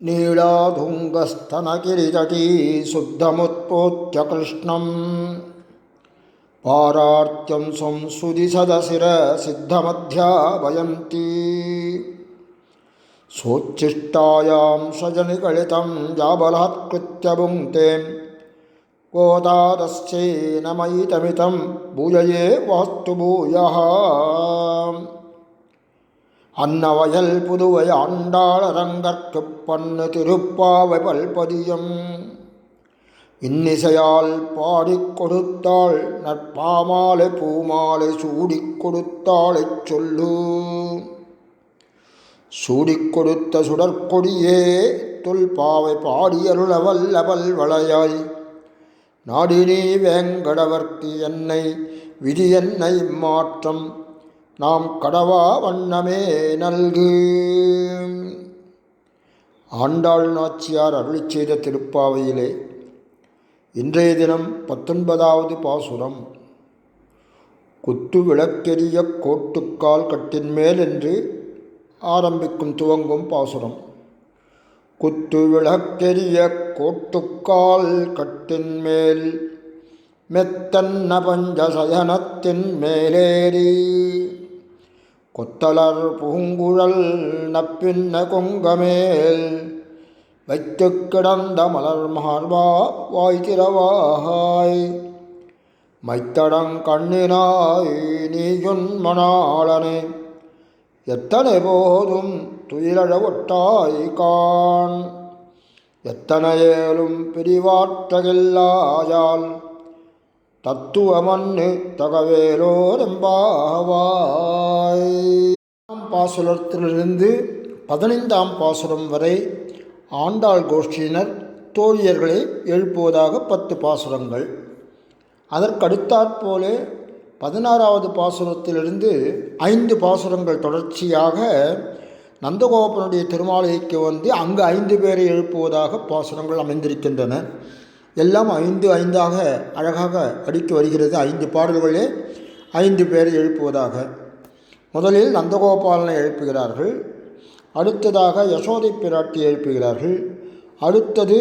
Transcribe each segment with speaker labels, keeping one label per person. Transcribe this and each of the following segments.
Speaker 1: नीलाधुङ्गस्तनगिरितटी शुद्धमुत्पोत्य कृष्णं पारार्त्यं संसुधिसदशिरसिद्धमध्यापयन्ती सोच्छिष्टायां सजनिगलितं जाबलात्कृत्य भुङ्क्ते गोदादस्येनमयितमितं भूयये वास्तु भूयः அன்னவயல் புதுவை ஆண்டாளரங்கற்கு பண்ணு திருப்பாவை பல்பதியம் இன்னிசையால் பாடிக் கொடுத்தாள் நற்பாமாலை பூமாலை சூடிக் கொடுத்தாளைச் சொல்லு. சூடிக் கொடுத்த சுடற்கொடியே தொல்பாவை பாடியருள வல்லவல் வளையாய் நாடினி வேங்கடவர்க்கு என்னை விதி என்னை மாற்றம் நாம் கடவா வண்ணமே நல்கு. ஆண்டாள் நாச்சியார் அருளிச் செய்த திருப்பாவையிலே இன்றைய தினம் 19வது பாசுரம். குத்து விளக்கெரிய கோட்டுக்கால் கட்டின் மேல் என்று ஆரம்பிக்கும் துவங்கும் பாசுரம். குத்து விளக்கெரிய கோட்டுக்கால் கட்டின் மேல் மெத்தன்ன பஞ்சசயனத்தின் மேலேறி கொத்தலர் பூங்குழல் நப்பின்ன கொங்கமேல் வைத்து கிடந்த மலர் மார்பா வாய்த்திரவாய் மைத்தடங் கண்ணினாய் நீயுன் மணாளனே எத்தனை போதும் துயிலழ ஒட்டாய் கான் எத்தனையேலும் பிரிவாற்றகில்லாயால் தத்துவமன்னு தகவேலோரெம்பாவாய். பாசுரத்திலிருந்து 15ஆம் பாசுரம் வரை ஆண்டாள் கோஷ்டியினர் தோழியர்களை எழுப்புவதாக 10 பாசுரங்கள். அதற்கடுத்தாற்போல 16வது பாசுரத்திலிருந்து 5 பாசுரங்கள் தொடர்ச்சியாக நந்தகோபனுடைய திருமாளிகைக்கு வந்து அங்கு 5 பேரை எழுப்புவதாக பாசுரங்கள் அமைந்திருக்கின்றன. எல்லாம் 5 அழகாக அடுக்கி வருகிறது. 5 பாடல்களே 5 பேரை எழுப்புவதாக. முதலில் நந்தகோபாலனை எழுப்புகிறார்கள், அடுத்ததாக யசோதை பிராட்டி எழுப்புகிறார்கள், அடுத்தது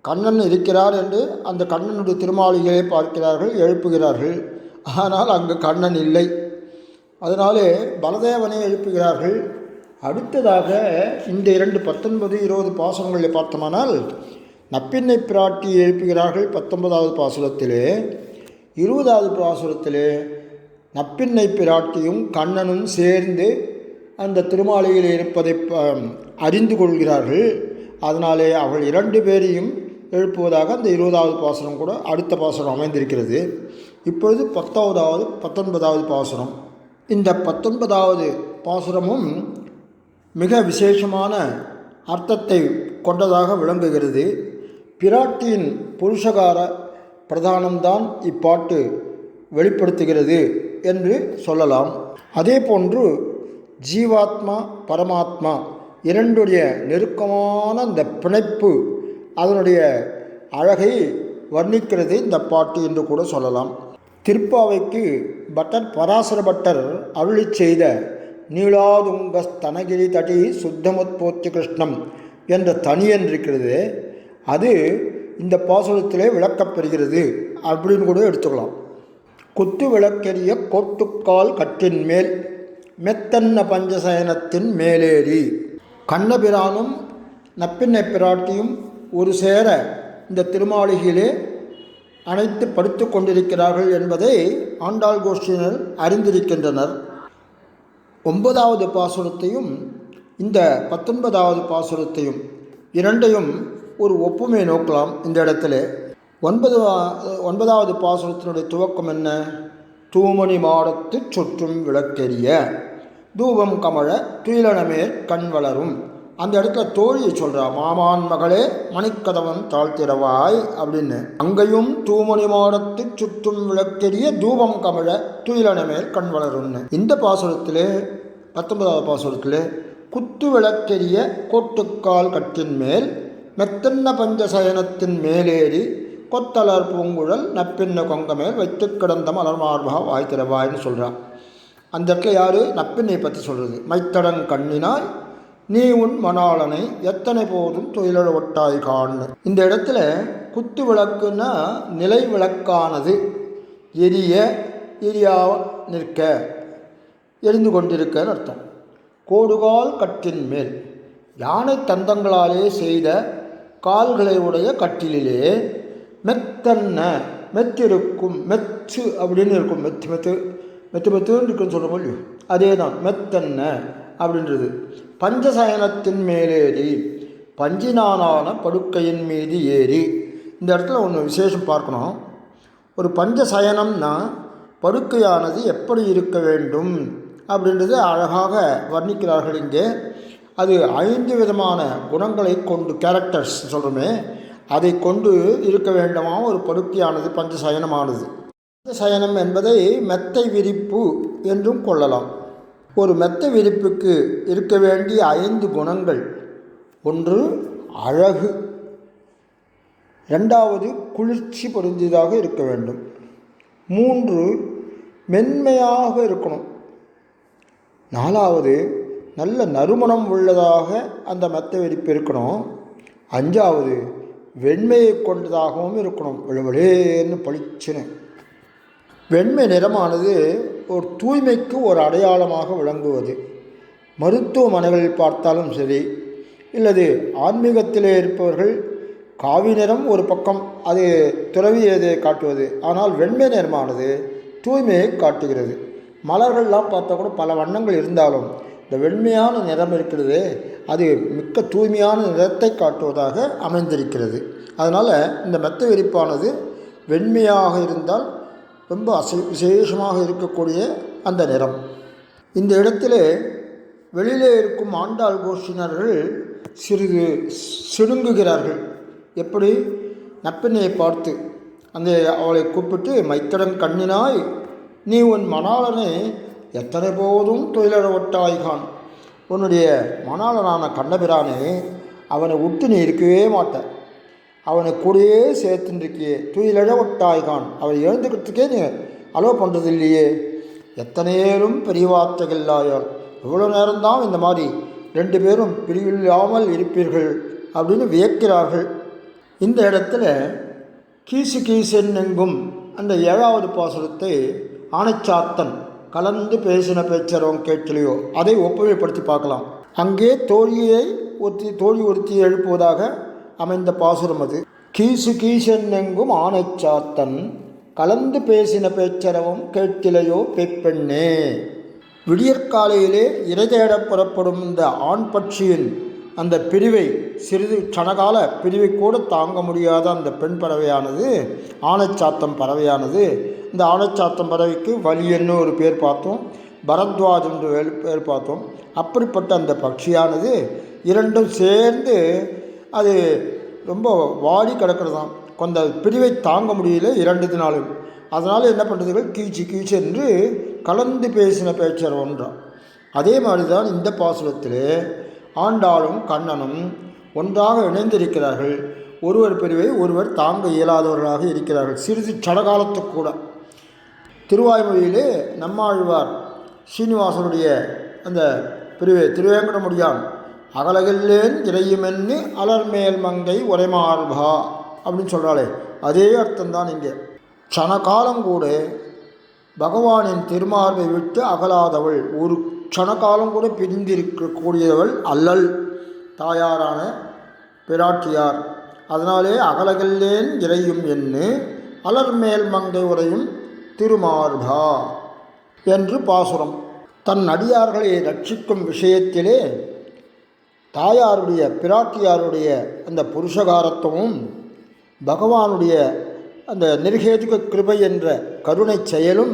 Speaker 1: கண்ணன் இருக்கிறார் என்று அந்த கண்ணனுடைய திருமாளிகையை பார்க்கிறார்கள், எழுப்புகிறார்கள். ஆனால் அங்கு கண்ணன் இல்லை. அதனாலே பலதேவனை எழுப்புகிறார்கள். அடுத்ததாக இந்த 2 19 20 பாசுரங்களில் பார்த்தோமானால் நப்பின்னை பிராட்டி எழுப்புகிறார்கள் 19வது பாசுரத்திலே. 20வது பாசுரத்திலே நப்பின்னை பிராட்டியும் கண்ணனும் சேர்ந்து அந்த திருமாளிகையில் இருப்பதை அறிந்து கொள்கிறார்கள். அதனாலே அவள் 2 பேரையும் எழுப்புவதாக அந்த 20வது பாசுரம் கூட அடுத்த பாசுரம் அமைந்திருக்கிறது. இப்பொழுது 19வது பாசுரம். இந்த 19வது பாசுரமும் மிக விசேஷமான அர்த்தத்தை கொண்டதாக விளங்குகிறது. பிராட்டியின் புருஷகார பிரதானம்தான் இப்பாட்டு வெளிப்படுத்துகிறது என்று சொல்லலாம். அதே போன்று ஜீவாத்மா பரமாத்மா இரண்டுடைய நெருக்கமான இந்த பிணைப்பு, அதனுடைய அழகை வர்ணிக்கிறது இந்த பாட்டு என்று கூட சொல்லலாம். திருப்பாவைக்கு பராசர பட்டர் அருளிச் செய்த நீலாதுங்கஸ்தனகிரி தடி சுத்தமுத்போத்தி கிருஷ்ணம் என்ற தனியன் இருக்கிறது. அது இந்த பாசுரத்திலே விளக்கப்பெறுகிறது அப்படின்னு கூட எடுத்துக்கலாம். குத்து விளக்கெரிய கோட்டுக்கால் கட்டின் மேல் மெத்தன்ன பஞ்சசயனத்தின் மேலேறி. கண்ணபிரானும் நப்பின்னை பிராட்டியும் ஒரு சேர இந்த திருமாளிகையிலே அனைத்து படுத்து கொண்டிருக்கிறார்கள் என்பதை ஆண்டாள் கோஷ்டியினர் அறிந்திருக்கின்றனர். 9வது பாசுரத்தையும் இந்த 19வது பாசுரத்தையும் இரண்டையும் ஒரு ஒப்புமை நோக்கலாம். இந்த இடத்துல 9வது பாசுரத்தினுடைய துவக்கம் என்ன? தூமணி மாடத்து சுற்றும் விளக்கெரிய தூபம் கமழ துயிலனமேற் கண் வளரும். அந்த இடத்துல தோழியை சொல்கிறா, மாமான் மகளே மணிக்கதவன் தாழ்த்திரவாய் அப்படின்னு. அங்கேயும் தூமணி மாடத்து சுற்றும் விளக்கெரிய தூபம் கமழ துயிலனமேற் கண் வளரும்னு. இந்த பாசுரத்திலே 19வது பாசுரத்திலே குத்து விளக்கெரிய கோட்டுக்கால் கட்டின் மேல் மெத்தன்ன பஞ்சசயனத்தின் மேலேறி கொத்தலர் பூங்குழல் நப்பின்ன கொங்கமேல் வைத்து கிடந்த மலர் மார்பா வாய்த்திரவாய்னு சொல்கிறான். அந்த இடத்துல யார்? நப்பின்னை பற்றி சொல்கிறது. மைத்தடங் கண்ணினாய் நீ உன் மணாளனை எத்தனை போதும் துயிலழ ஒட்டாய் காண். இந்த இடத்துல குத்து விளக்குன்னா நிலை விளக்கானது எரியா நிற்க, எரிந்து கொண்டிருக்கன்னு அர்த்தம். கோடுகால் கட்டின் மேல், யானை தந்தங்களாலே செய்த கால்களை உடைய கட்டிலே மெத்தன்ன, மெத்திருக்கும், மெத்து அப்படின்னு இருக்கும், மெத்துன்னு இருக்குன்னு சொல்கிறோம் இல்லையோ, அதே தான் மெத்தன்ன அப்படின்றது. பஞ்சசயனத்தின் மேலேறி, பஞ்சினான படுக்கையின் மீது ஏறி. இந்த இடத்துல ஒன்று விசேஷம் பார்க்கணும். ஒரு பஞ்சசயனம்னா படுக்கையானது எப்படி இருக்க வேண்டும் அப்படின்றது அழகாக வர்ணிக்கிறார்கள் இங்கே. அது 5 விதமான குணங்களை கொண்டு, கேரக்டர்ஸ் சொல்கிறோமே, அதை கொண்டு இருக்க வேண்டுமா ஒரு படுக்கையானது பஞ்சசயனமானது. பஞ்சசயனம் என்பதை மெத்தை விரிப்பு என்றும் கொள்ளலாம். ஒரு மெத்தை விரிப்புக்கு இருக்க வேண்டிய 5 குணங்கள்: 1 அழகு, 2வது குளிர்ச்சி பொருந்தியதாக இருக்க வேண்டும், 3 மென்மையாக இருக்கணும், 4வது நல்ல நறுமணம் உள்ளதாக அந்த மெத்தை விரிப்பு இருக்கணும், 5வது வெண்மையை கொண்டதாகவும் இருக்கணும், விழுவிலேன்னு பளிச்சுன்னு. வெண்மை நிறமானது ஒரு தூய்மைக்கு ஒரு அடையாளமாக விளங்குவது. மருத்துவமனைகளில் பார்த்தாலும் சரி, இல்லது ஆன்மீகத்திலே இருப்பவர்கள் காவி நிறம் ஒரு பக்கம் அது துறவியதை காட்டுவது, ஆனால் வெண்மை நிறமானது தூய்மையை காட்டுகிறது. மலர்கள்லாம் பார்த்தா கூட பல வண்ணங்கள் இருந்தாலும் இந்த வெண்மையான நிறம் இருக்கிறது, அது மிக்க தூய்மையான நிறத்தை காட்டுவதாக அமைந்திருக்கிறது. அதனால் இந்த மெத்தை விரிப்பானது வெண்மையாக இருந்தால் ரொம்ப விசேஷமாக இருக்கக்கூடிய அந்த நிறம். இந்த இடத்துல வெளியிலே இருக்கும் ஆண்டாள் கோஷ்டினர்கள் சிறிது சிணுங்குகிறார்கள். எப்படி? நப்பினையை பார்த்து அந்த அவளை கூப்பிட்டு, மைத்தடன் கண்ணினாய் நீ உன் மணாளனை எத்தனை போதும் துயிலழ ஒட்டாய்கான். உன்னுடைய மணாளனான கண்ணபிரானே, அவனை விட்டு நீ இருக்கவே மாட்ட, அவனை கூடயே சேர்த்துருக்கியே, துயிலழ ஒட்டாய்கான். அவளை எழுந்துக்கிறதுக்கே நீ அலோவ் பண்ணுறது இல்லையே, எத்தனையேலும் பெரிய வார்த்தைகளாயால் இவ்வளோ நேரம்தான் இந்த மாதிரி 2 பேரும் பிரிவில்லாமல் இருப்பீர்கள் அப்படின்னு வியக்கிறார்கள். இந்த இடத்துல கீசு கீசென்னெங்கும் அந்த 7வது பாசுரத்தை ஆனைச்சாத்தன் கலந்து பேசின பேச்சரவம் கேட்கலையோ அதை ஒப்புமைப்படுத்தி பார்க்கலாம். அங்கே தோழி ஒருத்தியை எழுப்புவதாக அமைந்த பாசுரம் அது. கீசு கீசென்னெங்கும் ஆனைச்சாத்தன் கலந்து பேசின பேச்சரவம் கேட்கலையோ பெப்பெண்ணே. விடியற்காலையிலே இறை தேட புறப்படும் இந்த ஆண் பட்சியின் அந்த பிரிவை, சிறிது கணகால பிரிவை கூட தாங்க முடியாத அந்த பெண் பறவையானது, ஆனைச்சாத்தம் பறவையானது, இந்த ஆனைச்சாத்தம் பறவைக்கு வலியன்னு ஒரு பேர் பார்த்தோம், பரத்வாஜ் என்று பேர் பார்த்தோம். அப்படிப்பட்ட அந்த பட்சியானது 2ம் சேர்ந்து அது ரொம்ப வாடி கிடக்கிறதாம். கொஞ்சம் பிரிவை தாங்க முடியல 2 அதனால் என்ன பண்ணுறதுகள் கீச்சு கீச்சு என்று கலந்து பேசின பேச்சர் ஒன்றான். அதே மாதிரி தான் இந்த பாசுரத்தில் ஆண்டாளும் கண்ணனும் ஒன்றாக இணைந்திருக்கிறார்கள். ஒருவர் பிரிவை ஒருவர் தாங்க இயலாதவர்களாக இருக்கிறார்கள், சிறிது சடகாலத்துக்கு கூட. திருவாய்மொழியிலே நம்மாழ்வார் சீனிவாசனுடைய அந்த பிரிவை திருவேங்கடமுடியான் அகலகில்லேன் இறையுமென்னு அலர்மேல் மங்கை உரைமார்பா அப்படின்னு சொல்கிறாளே, அதே அர்த்தம்தான் இங்கே. க்ஷணகாலம் கூட பகவானின் திருமார்பை விட்டு அகலாதவள், ஒரு க்ஷணகாலம் கூட பிரிந்திருக்கக்கூடியவள் அல்லல் தாயாரான பிராட்டியார். அதனாலே அகலகில்லேன் இறையும் என்று அலர்மேல் மங்கை உரையும் திருமார்பா என்று பாசுரம். தன் அடியார்களை ரட்சிக்கும் விஷயத்திலே தாயாருடைய பிராட்டியாருடைய அந்த புருஷகாரத்துவமும் பகவானுடைய அந்த நிர்ஹேதுக கிருபை என்ற கருணை செயலும்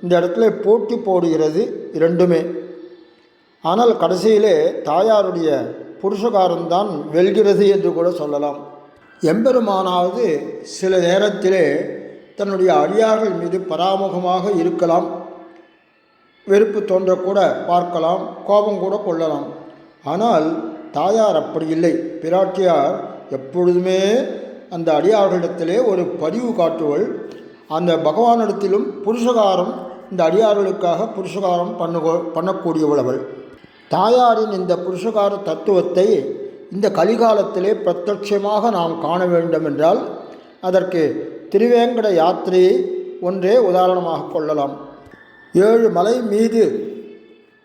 Speaker 1: இந்த இடத்துல போட்டி போடுகிறது 2மே. ஆனால் கடைசியிலே தாயாருடைய புருஷகாரம்தான் வெல்கிறது என்று கூட சொல்லலாம். எம்பெருமானாவது சில நேரத்திலே தன்னுடைய அடியார்கள் மீது பராமுகமாக இருக்கலாம், வெறுப்பு தோன்றக்கூட பார்க்கலாம், கோபம் கூட கொள்ளலாம். ஆனால் தாயார் அப்படி இல்லை. பிராட்டியார் எப்பொழுதுமே அந்த அடியார்களிடத்திலே ஒரு பதிவு காட்டுவள். அந்த பகவானிடத்திலும் புருஷகாரம், இந்த அடியார்களுக்காக புருஷகாரம் பண்ணக்கூடியவள் அவள். தாயாரின் இந்த புருஷகார தத்துவத்தை இந்த கலிகாலத்திலே பிரத்யட்சமாக நாம் காண வேண்டும் என்றால் அதற்கு திருவேங்கட யாத்திரையை ஒன்றே உதாரணமாக கொள்ளலாம். 7 மலை மீது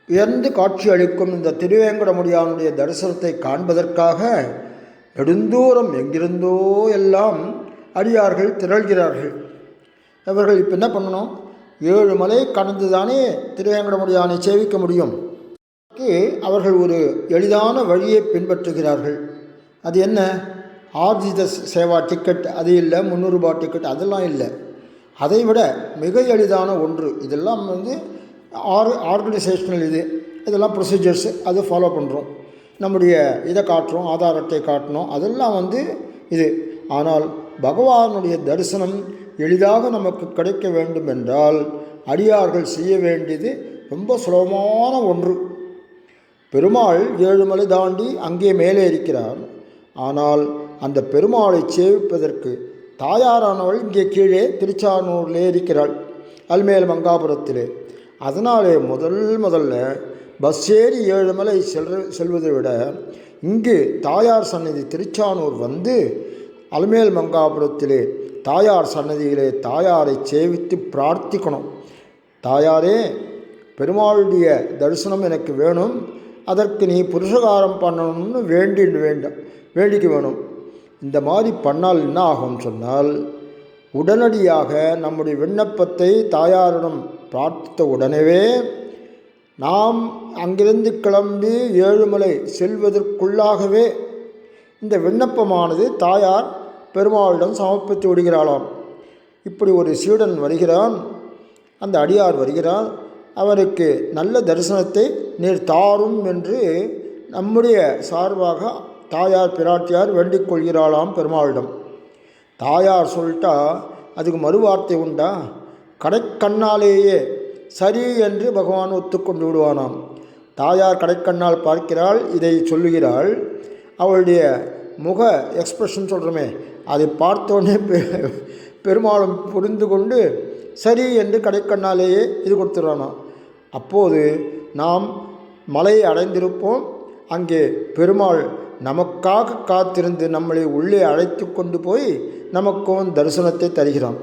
Speaker 1: உயர்ந்து காட்சி அளிக்கும் இந்த திருவேங்கடமுடியானுடைய தரிசனத்தை காண்பதற்காக நெடுந்தூரம் எங்கிருந்தோ எல்லாம் அடியார்கள் திரள்கிறார்கள். அவர்கள் இப்போ என்ன பண்ணணும்? 7 மலை கடந்து தானே திருவேங்கடமுடியானை சேவிக்க முடியும். அவர்கள் ஒரு எளிதான வழியை பின்பற்றுகிறார்கள். அது என்ன? ஆர்ஜித சேவா டிக்கெட் அது இல்லை, 300 ரூபாய் டிக்கெட் அதெல்லாம் இல்லை. அதை விட மிக எளிதான ஒன்று. இதெல்லாம் ஆர்கனைசேஷனல் இதெல்லாம் ப்ரொசீஜர்ஸ், அது ஃபாலோ பண்ணுறோம். நம்முடைய இதை காட்டுறோம், ஆதார் அட்டை காட்டணும், அதெல்லாம் இது. ஆனால் பகவானுடைய தரிசனம் எளிதாக நமக்கு கிடைக்க வேண்டும் என்றால் அடியார்கள் செய்ய வேண்டியது ரொம்ப சுலபமான ஒன்று. பெருமாள் 7 மலை தாண்டி அங்கே மேலே இருக்கிறார். ஆனால் அந்த பெருமாளை சேவிப்பதற்கு தாயாரானவள் இங்கே கீழே திருச்சானூரிலே இருக்கிறாள், அல்மேல் மங்காபுரத்திலே. அதனாலே முதல்ல பஸ் ஏறி 7 மலை செல்வதை விட இங்கு தாயார் சன்னதி திருச்சானூர் வந்து அல்மேல் மங்காபுரத்திலே தாயார் சன்னதியிலே தாயாரை சேவித்து பிரார்த்திக்கணும். தாயாரே, பெருமாளுடைய தரிசனம் எனக்கு வேணும், அதற்கு நீ புருஷகாரம் பண்ணணும்னு வேண்டிக்க வேணும். இந்த மாதிரி பண்ணால் என்ன ஆகும்னு சொன்னால் உடனடியாக நம்முடைய விண்ணப்பத்தை தாயாரிடம் பிரார்த்தித்த உடனேவே நாம் அங்கிருந்து கிளம்பி 7 மலை செல்வதற்குள்ளாகவே இந்த விண்ணப்பமானது தாயார் பெருமாளிடம் சமர்ப்பித்து விடுகிறாளாம். இப்படி ஒரு சீடன் வருகிறான், அந்த அடியார் வருகிறார். அவருக்கு நல்ல தரிசனத்தை நீர் தாரும் என்று நம்முடைய சார்பாக தாயார் பிராட்டியார் வேண்டிக் கொள்கிறாளாம் பெருமாளிடம். தாயார் சொல்லிட்டா அதுக்கு மறுவார்த்தை உண்டா? கடைக்கண்ணாலேயே சரி என்று பகவான் ஒத்துக்கொண்டு விடுவானாம். தாயார் கடைக்கண்ணால் பார்க்கிறாள், இதை சொல்லுகிறாள். அவளுடைய முக எக்ஸ்பிரஷன் சொல்கிறோமே, அதை பார்த்தோன்னே பெருமாளும் புரிந்து கொண்டு சரி என்று கடைக்கண்ணாலேயே இது கொடுத்துட்றானாம். அப்போது நாம் மலையை அடைந்திருப்போம். அங்கே பெருமாள் நமக்காக காத்திருந்து நம்மளை உள்ளே அழைத்து கொண்டு போய் நமக்கும் தரிசனத்தை தருகிறான்.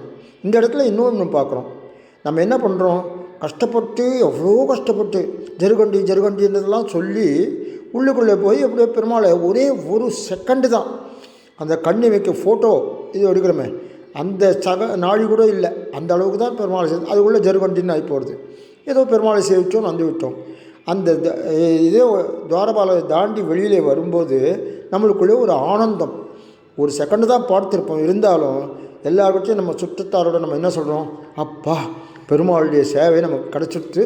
Speaker 1: இந்த இடத்துல இன்னொன்று பார்க்குறோம். நம்ம என்ன பண்ணுறோம்? கஷ்டப்பட்டு எவ்வளோ கஷ்டப்பட்டு ஜருகண்டின்றதெல்லாம் சொல்லி உள்ளுக்குள்ளே போய் அப்படியே பெருமாளை ஒரே ஒரு செகண்டு தான் அந்த கண்ணி வைக்க ஃபோட்டோ இது எடுக்கிறோமே, அந்த நாழி கூட இல்லை, அந்த அளவுக்கு தான் பெருமாளை செய்து அது உள்ள ஜருகண்டின்னு ஆகி போகிறது. ஏதோ பெருமாளை சேவித்தோம், வந்து விட்டோம். அந்த இதே துவாரபாலை தாண்டி வெளியிலே வரும்போது நம்மளுக்குள்ளே ஒரு ஆனந்தம். ஒரு செகண்டு தான் பார்த்துருப்போம், இருந்தாலும் எல்லாருக்கிட்டையும் நம்ம சுற்றத்தாரோட நம்ம என்ன சொல்கிறோம்? அப்பா, பெருமாளுடைய சேவை நமக்கு கிடச்சிட்டு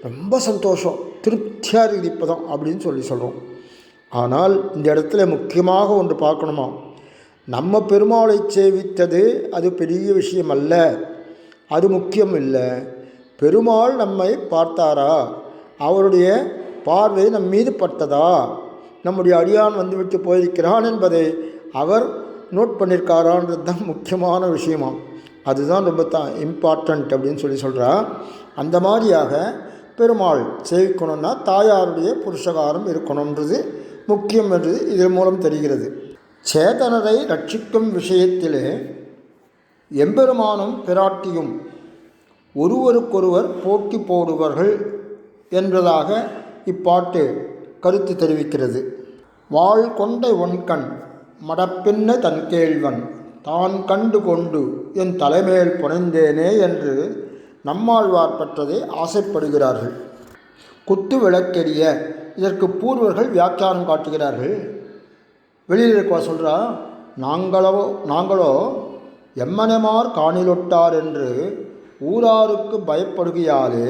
Speaker 1: ரொம்ப சந்தோஷம், திருப்தியாக இருக்குது இப்போ தான் அப்படின்னு சொல்கிறோம். ஆனால் இந்த இடத்துல முக்கியமாக ஒன்று பார்க்கணுமா? நம்ம பெருமாளை சேவித்தது அது பெரிய விஷயம் அல்ல, அது முக்கியம் இல்லை. பெருமாள் நம்மை பார்த்தாரா, அவருடைய பார்வை நம் மீது பட்டதா, நம்முடைய அடியான் வந்துவிட்டு போயிருக்கிறான் என்பதை அவர் நோட் பண்ணியிருக்காரான்றது தான் முக்கியமான விஷயமாம். அதுதான் ரொம்ப இம்பார்ட்டண்ட் அப்படின்னு சொல்கிறா. அந்த மாதிரியாக பெருமாள் சேவிக்கணும்னா தாயாருடைய புருஷகாரம் இருக்கணுன்றது முக்கியம் என்று இதன் மூலம் தெரிகிறது. சேதனரை ரட்சிக்கும் விஷயத்திலே எம்பெருமானும் பிராட்டியும் ஒருவருக்கொருவர் போட்டி போடுவார்கள் என்பதாக இப்பாட்டு கருத்து தெரிவிக்கிறது. வாழ் கொண்ட ஒன்கண் மடப்பின்ன தன் கேள்வன் தான் கண்டு கொண்டு என் தலைமேல் புனைந்தேனே என்று நம்மாழ்வார் பற்றதை ஆசைப்படுகிறார்கள். குத்து விளக்கெரிய இதற்கு பூர்வர்கள் வியாக்கியானம் காட்டுகிறார்கள். வெளியில் இருக்கா சொல்கிறா, நாங்களோ எம்மனமார் காணிலொட்டார் என்று ஊராருக்கு பயப்படுகையாலே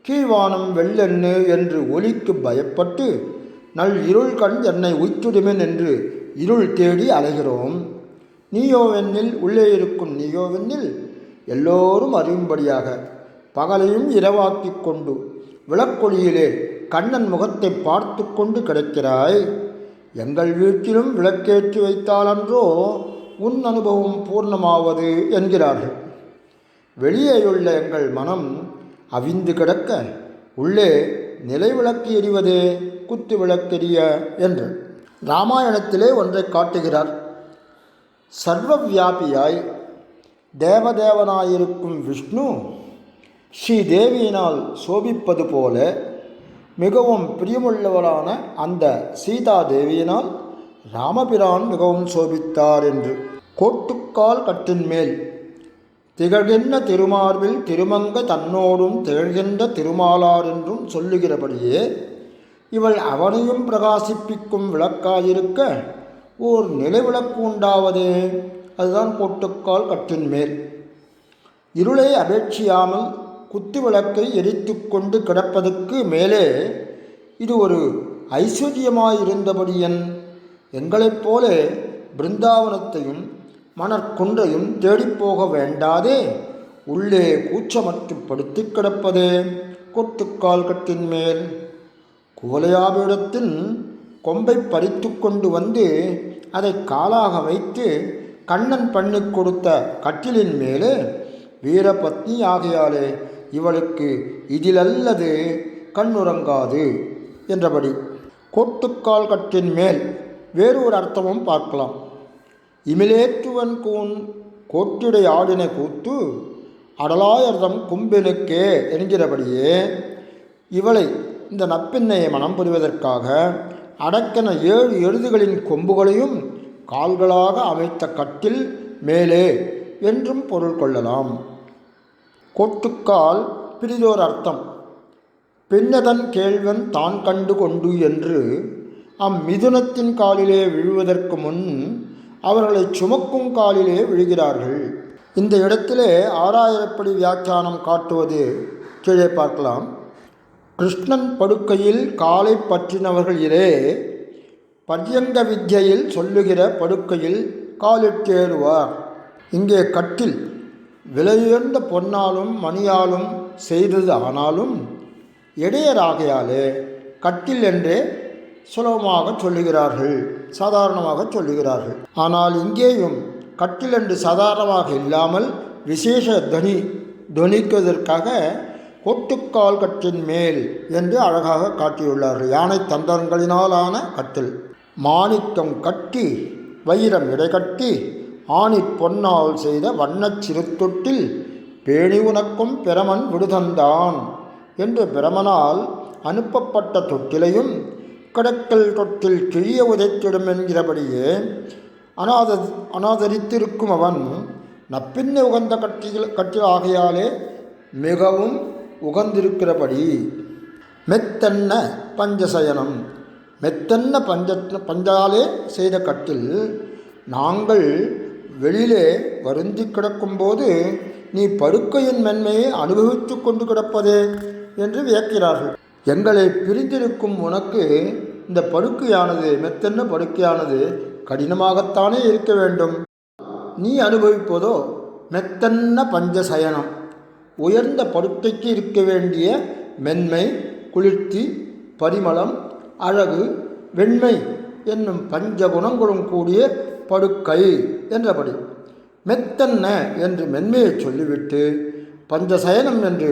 Speaker 1: கீழ்வானம் வெள்ளெண்ணு என்று ஒலிக்கு பயப்பட்டு நல் இருள் கண் என்னை உய்த்துடுமென் என்று இருள் தேடி அலைகிறோம். நீயோவெண்ணில் உள்ளே இருக்கும் நீயோவெண்ணில் எல்லோரும் அறியும்படியாக பகலையும் இரவாக்கி கொண்டு விளக்கொளியிலே கண்ணன் முகத்தை பார்த்து கொண்டு கிடக்கிறாய். எங்கள் வீட்டிலும் விளக்கேற்றி வைத்தாலன்றோ உன் அனுபவம் பூர்ணமாவது என்கிறார்கள். வெளியேயுள்ள எங்கள் மனம் அவிந்து கிடக்க உள்ளே நிலை விளக்கு எரிவதே குத்து விளக்கெரிய என்று இராமாயணத்திலே ஒன்றை காட்டுகிறார். சர்வ வியாபியாய் தேவதேவனாயிருக்கும் விஷ்ணு ஸ்ரீதேவியினால் சோபிப்பது போல மிகவும் பிரியமுள்ளவரான அந்த சீதா தேவியினால் ராமபிரான் மிகவும் சோபித்தார் என்று. கோட்டுக்கால் கட்டின் மேல் திகழ்கின்ற திருமார்பில் திருமங்க தன்னோடும் திகழ்கின்ற திருமாலார் என்றும் சொல்லுகிறபடியே இவள் அவனையும் பிரகாசிப்பிக்கும் விளக்காயிருக்க ஓர் நிலை விளக்கு உண்டாவதே, அதுதான் கோட்டுக்கால் கட்டின் மேல். இருளை அபேட்சியாமல் குத்து விளக்கை எரித்து கொண்டு கிடப்பதற்கு மேலே இது ஒரு ஐஸ்வர்யமாயிருந்தபடியன் எங்களைப் போல பிருந்தாவனத்தையும் மணற்குன்றையும் தேடிப்போக வேண்டாதே, உள்ளே கூச்சமற்று படுத்து கிடப்பதே கொட்டுக்கால் கட்டின் மேல். குவலையாபீடத்தின் கொம்பை பறித்து கொண்டு வந்து அதை காலாக வைத்து கண்ணன் பண்ணி கொடுத்த கட்டிலின் மேலே வீரபத்னி ஆகையாலே இவளுக்கு இதிலல்லது கண்ணுறங்காது என்றபடி. கோட்டுக்கால் கட்டின் மேல் வேறு ஒரு அர்த்தமும் பார்க்கலாம். இமிலேற்றுவன் கூன் கோட்டுடை ஆடின கூத்து அடலாயர்தம் கும்பினுக்கே என்கிறபடியே இவளை, இந்த நப்பின்னையை மனம் புரிவதற்காக அடக்கென 7 எருதுகளின் கொம்புகளையும் கால்களாக அமைத்த கட்டில் மேலே என்றும் பொருள் கொள்ளலாம். கோட்டுக்கால் பிரிதோர் அர்த்தம். பின்னதன் கேள்வன் தான் கண்டு கொண்டு என்று அம்மிதுனத்தின் காலிலே விழுவதற்கு முன் அவர்களை சுமக்கும் காலிலே விழுகிறார்கள். இந்த இடத்திலே 6000படி வியாக்கியானம் காட்டுவது கீழே பார்க்கலாம். கிருஷ்ணன் படுக்கையில் காலை பற்றினவர்களிலே பர்யங்க வித்யையில் சொல்லுகிற படுக்கையில் காலிட்டேறுவார். இங்கே கட்டில் விலையுயர்ந்த பொன்னாலும் மணியாலும் செய்தது ஆனாலும் இடையராகையாலே கட்டில் என்றே சுலபமாக சொல்லுகிறார்கள், சாதாரணமாக சொல்லுகிறார்கள். ஆனால் இங்கேயும் கட்டில் என்று சாதாரணமாக இல்லாமல் விசேஷ துவனிக்குவதற்காக கோட்டுக்கால் கட்டின் மேல் என்று அழகாக காட்டியுள்ளார்கள். யானை தந்தங்களினாலான கட்டில், மாணிக்கம் கட்டி வைரம் இடைக்கட்டி ஆணி பொன்னால் செய்த வண்ணச் சிறுத்தொட்டில் பேணி உனக்கும் பிரமன் விடுதந்தான் என்று பிரமனால் அனுப்பப்பட்ட தொட்டிலையும் கடக்கல் தொட்டில் கிழிய உதைத்திடும் என்கிறபடியே அனாதரித்திருக்கும் அவன் நப்பின்னை உகந்த கட்டில் ஆகையாலே மிகவும் உகந்திருக்கிறபடி. மெத்தன்ன பஞ்சசயனம், மெத்தன்ன பஞ்சாலே செய்த கட்டில் நாங்கள் வெளியிலே வருந்தி கிடக்கும்போது நீ படுக்கையின் மென்மையை அனுபவித்து கொண்டு கிடப்பதே என்று வியக்கிறார்கள். எங்களை பிரிந்திருக்கும் உனக்கு இந்த படுக்கையானது, மெத்தன்ன படுக்கையானது கடினமாகத்தானே இருக்க வேண்டும். நீ அனுபவிப்பதோ மெத்தன்ன பஞ்சசயனம், உயர்ந்த படுக்கைக்கு இருக்க வேண்டிய மென்மை, குளிர்ச்சி, பரிமளம், அழகு, வெண்மை என்னும் பஞ்ச குணங்களும் கூடிய படுக்கை என்றபடி. மெத்தன்ன என்று மென்மையை சொல்லிவிட்டு பஞ்சசயனம் என்று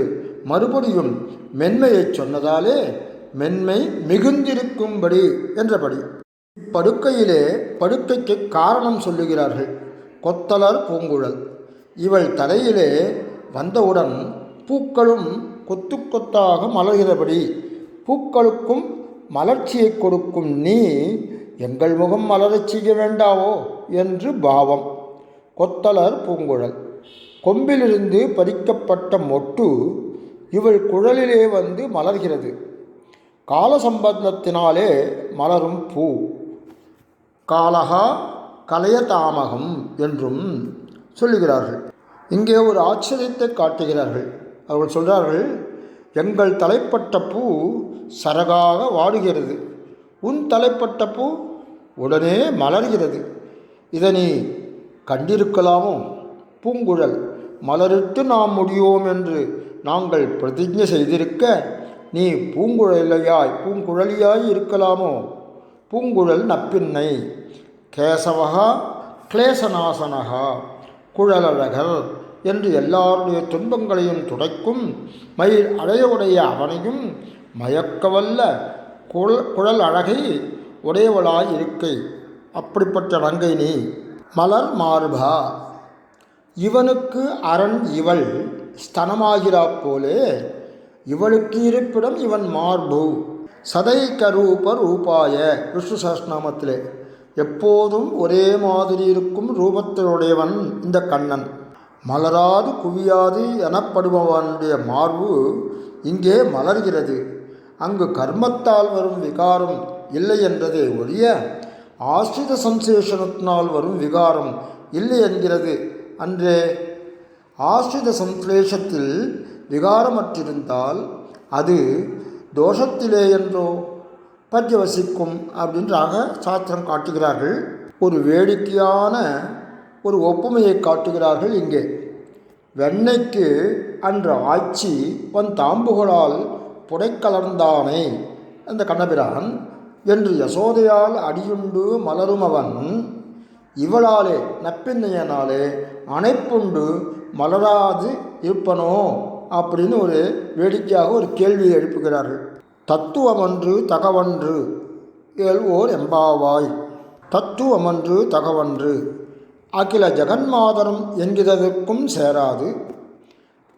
Speaker 1: மறுபடியும் மென்மையை சொன்னதாலே மென்மை மிகுந்திருக்கும்படி என்றபடி. படுக்கையிலே படுக்கைக்கு காரணம் சொல்லுகிறார்கள். கொத்தலர் பூங்குழல் இவள் தலையிலே வந்தவுடன் பூக்களும் கொத்து கொத்தாக மலர்கிறபடி பூக்களுக்கும் மலர்ச்சியை கொடுக்கும் நீ எங்கள் முகம் மலரச் செய்ய வேண்டாவோ என்று பாவம். கொத்தலர் பூங்குழல். கொம்பிலிருந்து பறிக்கப்பட்ட மொட்டு இவள் குழலிலே வந்து மலர்கிறது. காலசம்பந்தத்தினாலே மலரும் பூ. காலகா கலையதாமகம் என்றும் சொல்லுகிறார்கள். இங்கே ஒரு ஆச்சரியத்தை காட்டுகிறார்கள். அவர்கள் சொல்கிறார்கள், எங்கள் தலைப்பட்ட பூ சரகாக வாடுகிறது, உன் தலைப்பட்ட பூ உடனே மலர்கிறது. இதனை கண்டிருக்கலாமோ? பூங்குழல். மலரிட்டு நாம் முடியோம் என்று நாங்கள் பிரதிஜை செய்திருக்க நீ பூங்குழலியாய் இருக்கலாமோ? பூங்குழல் நப்பின்னை. கேசவகா கிளேசநாசனகா குழலழகர் என்று எல்லாருடைய துன்பங்களையும் துடைக்கும் மயில் அடையுடைய அவனையும் மயக்கவல்ல குழல் அழகை உடையவளாய் இருக்கை. அப்படிப்பட்ட நங்கை நீ. மலர் மார்பா, இவனுக்கு அரண் இவள் ஸ்தனமாகிறாப் போலே இவளுக்கு இருப்பிடம் இவன் மார்பு. சதைக ரூப ரூபாய, விஷ்ணு சஹஸ்ரநாமத்திலே எப்போதும் ஒரே மாதிரி இருக்கும் ரூபத்தினுடையவன் இந்த கண்ணன். மலராது குவியாது எனப்படுபவனுடைய மார்பு இங்கே மலர்கிறது. அங்கு கர்மத்தால் வரும் விகாரம் இல்லை என்றதே ஒழிய ஆசிரித சம்சேஷனத்தினால் வரும் விகாரம் இல்லை என்கிறது அன்றே. ஆசிரித சம்சேஷத்தில் விகாரமற்றிருந்தால் அது தோஷத்திலே என்றோ பர்யவசிக்கும் அப்படின்றாக சாஸ்திரம் காட்டுகிறார்கள். ஒரு வேடிக்கையான ஒரு ஒப்புமையை காட்டுகிறார்கள் இங்கே. வெண்ணெய்க்கு அன்று ஆட்சி வன் தாம்புகளால் புடைக்கலர்ந்தானே அந்த கண்ணபிரான் என்று யசோதையால் அடியுண்டு மலரும் அவன் இவளாலே நப்பின்னையனாலே அணைப்புண்டு மலராது இருப்பனோ அப்படின்னு ஒரு வேடிக்கையாக ஒரு கேள்வியை எழுப்புகிறார்கள். தத்துவமன்று தகவன்று ஏழ்வோர் எம்பாவாய். தத்துவமன்று தகவன்று அகில ஜெகன்மாதரம் என்கிறதற்கும் சேராது,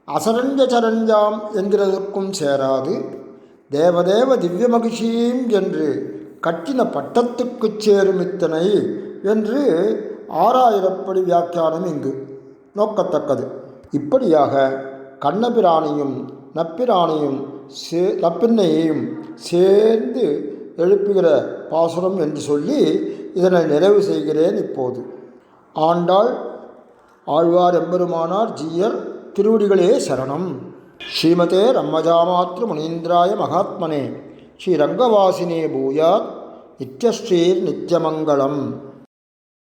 Speaker 1: அசரஞ்ச சரஞ்சாம் என்கிறதற்கும் சேராது, தேவதேவ திவ்ய மகிஷீம் என்று கட்டின பட்டத்துக்கு சேரும் இத்தனை என்று 6000 வியாக்கியானம் இங்கு நோக்கத்தக்கது. இப்படியாக கண்ணபிரானையும் நப்பிரானையும் நப்பின்னையையும் சேர்ந்து எழுப்புகிற பாசுரம் என்று சொல்லி இதனை நிறைவு செய்கிறேன். இப்போது ஆண்டாள் ஆழ்வார் எம்பெருமானார் ஜீயர் திருவடிகளே சரணம். ஸ்ரீமதே ரம்மஜாமாத்ரு முனீந்திராய மகாத்மனே ஸ்ரீரங்கவாசினே பூயாத் நித்யஸ்ரீர் நித்யமங்கலம்.